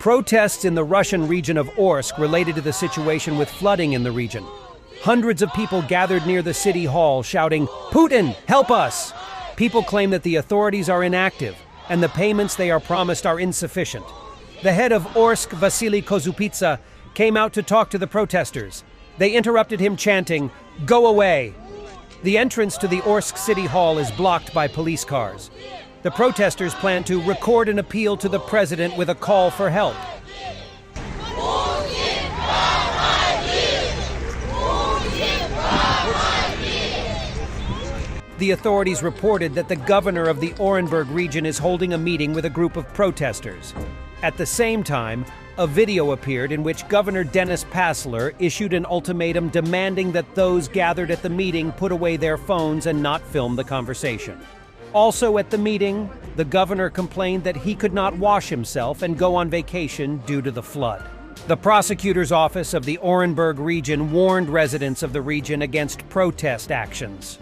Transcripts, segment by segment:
Protests in the Russian region of Orsk related to the situation with flooding in the region. Hundreds of people gathered near the city hall shouting, "Putin, help us!" People claim that the authorities are inactive and the payments they are promised are insufficient. The head of Orsk, Vasily Kozupitsa, came out to talk to the protesters. They interrupted him chanting, "Go away!" The entrance to the Orsk city hall is blocked by police cars. The protesters plan to record an appeal to the president with a call for help. The authorities reported that the governor of the Orenburg region is holding a meeting with a group of protesters. At the same time, a video appeared in which Governor Dennis Passler issued an ultimatum demanding that those gathered at the meeting put away their phones and not film the conversation. Also at the meeting, the governor complained that he could not wash himself and go on vacation due to the flood. The prosecutor's office of the Orenburg region warned residents of the region against protest actions.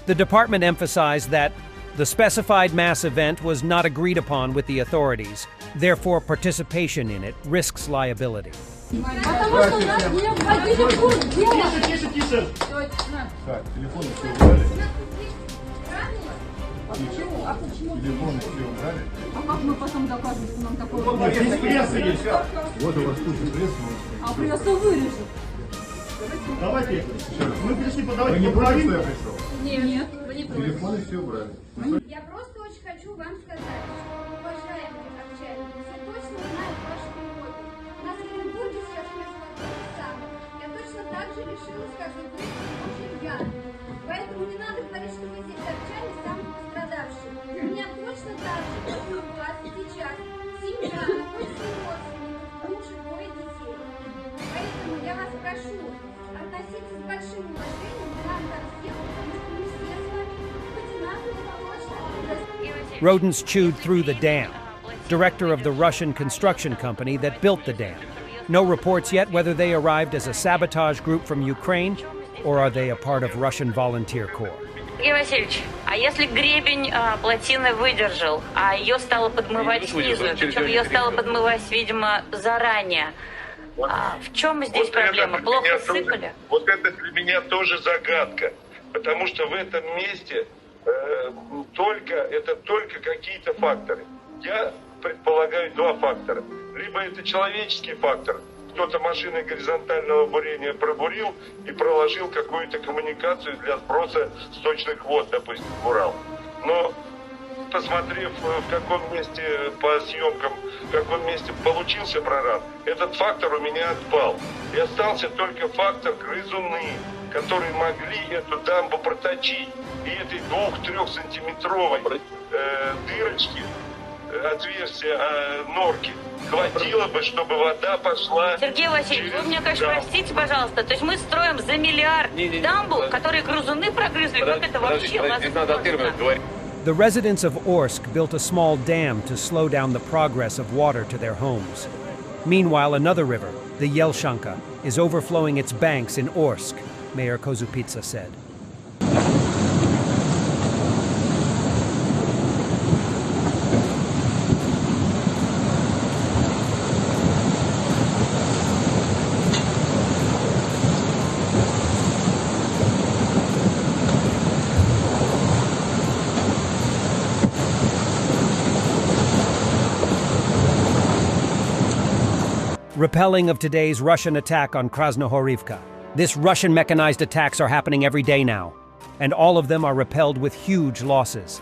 The department emphasized that the specified mass event was not agreed upon with the authorities, therefore participation in it risks liability. Давайте, мы пришли подавать поправки. Нет, вы не против. Телефоны все убрали. Я просто очень хочу вам сказать, что, уважаемые общаемые, я точно знаю ваши переводы. У нас в Оренбурге сейчас происходит то же самое. Я точно так же решила, скажем, выйти очень рьяно. Поэтому не надо говорить, что вы здесь общались самые пострадавшие. У меня точно так же, как и у вас сейчас, семья, находится у родственников, муж и двое детей. Поэтому я вас прошу, относиться с большим уважением к нам ко всем, потому что мы все с вами хоть одинаково точно. Rodents chewed through the dam. Director of the Russian construction company that built the dam. No reports yet whether they arrived as a sabotage group from Ukraine or are they a part of Russian volunteer corps. Сергей Васильевич, а если гребень плотины выдержал, а ее стало подмывать снизу, причем ее стало подмывать, видимо, заранее, в чем здесь проблема? Плохо сыпали? Вот это для меня тоже загадка, потому что в этом месте это только какие-то факторы. Я предполагаю два фактора. Либо это человеческий фактор, кто-то машиной горизонтального бурения пробурил и проложил какую-то коммуникацию для сброса сточных вод, допустим, в Урал. Но посмотрев, в каком месте по съемкам, в каком месте получился прорыв, этот фактор у меня отпал. И остался только фактор грызуны, которые могли эту дамбу проточить. И этой 2-3 сантиметровой дырочки, отверстия норки, хватило бы, чтобы вода пошла. Сергей Васильевич, вы меня, конечно, простите, пожалуйста. То есть мы строим за миллиард дамбу, которые грызуны прогрызли. Как это вообще возможно? The residents of Orsk built a small dam to slow down the progress of water to their homes. Meanwhile, another river, the Yelshanka, is overflowing its banks in Orsk, Mayor Kozupitsa said. Repelling of today's Russian attack on Krasnohorivka. This Russian mechanized attacks are happening every day now, and all of them are repelled with huge losses.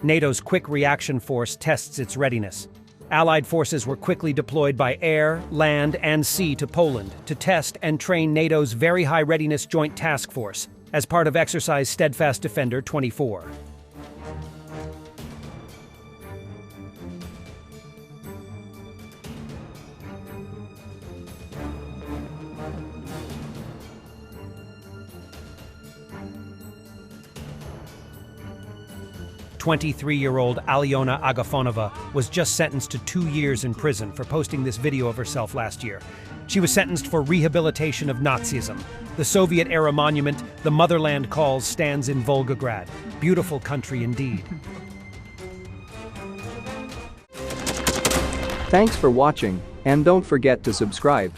NATO's Quick Reaction Force tests its readiness. Allied forces were quickly deployed by air, land, and sea to Poland to test and train NATO's Very High Readiness Joint Task Force as part of Exercise Steadfast Defender 24. "23-year-old Alyona Agafonova was just sentenced to 2 years in prison for posting this video of herself last year. She was sentenced for rehabilitation of Nazism. The Soviet-era monument, The Motherland Calls, stands in Volgograd. Beautiful country indeed." Thanks for watching, and don't forget to subscribe.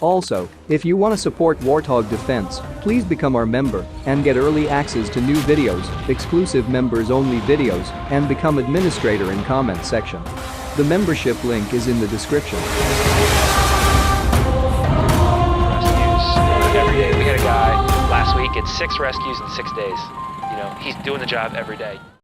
Also, if you want to support Warthog Defense, please become our member and get early access to new videos, exclusive members-only videos, and become administrator in comment section. The membership link is in the description. Rescues every day. We had a guy last week at 6 rescues in 6 days. You know, he's doing the job every day.